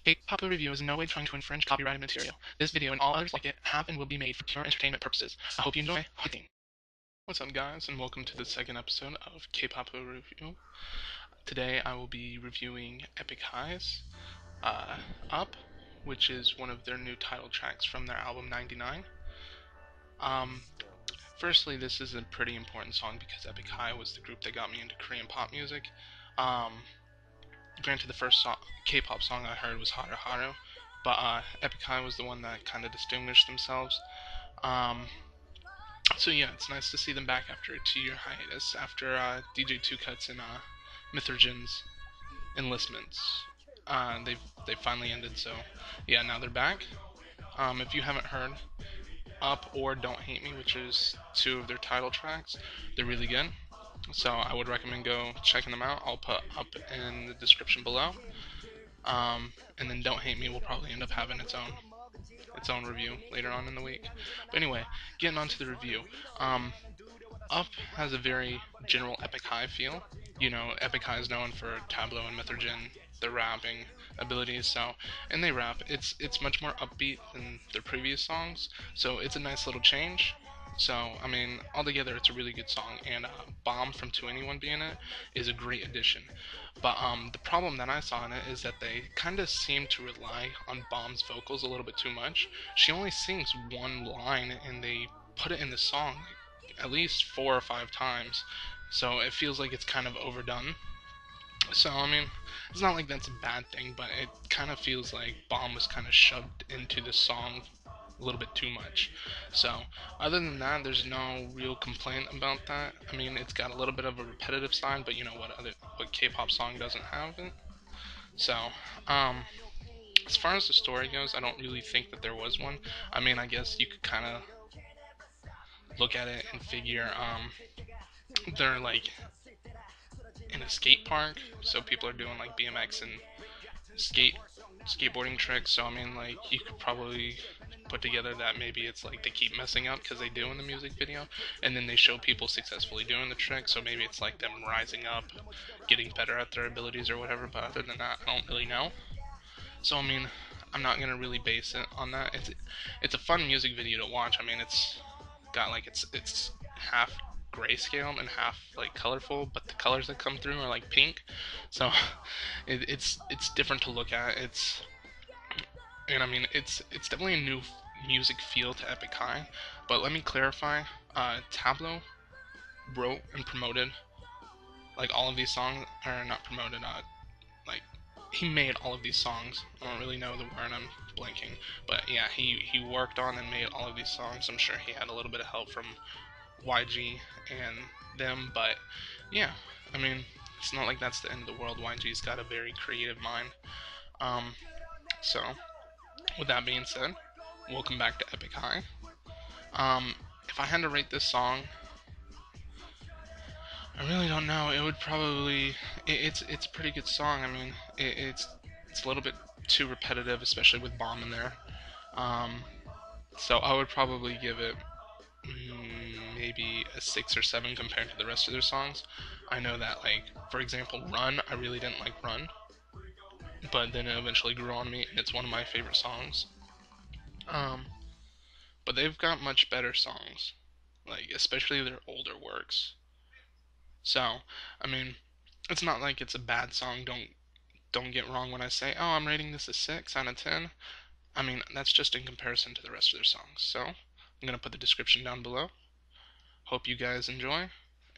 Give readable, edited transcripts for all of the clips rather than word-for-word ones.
KPOPU review is in no way trying to infringe copyrighted material. This video and all others like it have and will be made for pure entertainment purposes. I hope you enjoy. What's up, guys, and welcome to the second episode of KPOPU review. Today I will be reviewing Epik High's Up, which is one of their new title tracks from their album 99. Firstly, this is a pretty important song because Epik High was the group that got me into Korean pop music. Granted, the first K-pop song I heard was Haru Haru, but Epik High was the one that kind of distinguished themselves. So yeah, it's nice to see them back after a 2-year hiatus, after DJ Two Cuts and Mithrajan's enlistments. They finally ended, so yeah, now they're back. If you haven't heard Up or Don't Hate Me, which is two of their title tracks, they're really good. So I would recommend go checking them out. I'll put Up in the description below. And then Don't Hate Me will probably end up having its own review later on in the week. But anyway, getting on to the review. Up has a very general Epik High feel. You know, Epik High is known for Tableau and Mithrajan, their rapping abilities. And they rap. It's much more upbeat than their previous songs. So it's a nice little change. So, I mean, altogether, it's a really good song, and Bomb from To Anyone being it is a great addition. But the problem that I saw in it is that they kind of seem to rely on Bomb's vocals a little bit too much. She only sings one line, and they put it in the song at least 4 or 5 times, so it feels like it's kind of overdone. So, I mean, it's not like that's a bad thing, but it kind of feels like Bomb was kind of shoved into the song a little bit too much. So, other than that, there's no real complaint about that. I mean, it's got a little bit of a repetitive side, but you know what K-pop song doesn't have it. So, as far as the story goes, I don't really think that there was one. I mean, I guess you could kind of look at it and figure they're like in a skate park, so people are doing like BMX and skateboarding tricks. So I mean, like, you could probably put together that maybe it's like they keep messing up because they do in the music video, and then they show people successfully doing the trick. So maybe it's like them rising up, getting better at their abilities or whatever. But other than that, I don't really know. So I mean, I'm not gonna really base it on that. It's a fun music video to watch. I mean, it's got like it's half grayscale and half like colorful, but the colors that come through are like pink. So it's different to look at. And I mean, it's definitely a new music feel to Epik High. But let me clarify. Tableau wrote and promoted like all of these songs, or not promoted. Like, he made all of these songs. I don't really know the word, I'm blanking, but yeah, he worked on and made all of these songs. I'm sure he had a little bit of help from YG and them, but yeah, I mean, it's not like that's the end of the world. YG's got a very creative mind. So with that being said, welcome back to Epik High. If I had to rate this song, I really don't know. It would probably it's a pretty good song. I mean, it's a little bit too repetitive, especially with Bomb in there. Um, so I would probably give it maybe a 6 or 7 compared to the rest of their songs. I know that, like, for example, Run, I really didn't like Run, but then it eventually grew on me, and it's one of my favorite songs. Um, but they've got much better songs, like especially their older works. So, I mean, it's not like it's a bad song. Don't get wrong when I say, oh, I'm rating this a 6 out of 10. I mean, that's just in comparison to the rest of their songs. So, I'm gonna put the description down below. Hope you guys enjoy,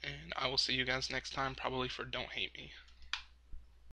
and I will see you guys next time, probably for Don't Hate Me.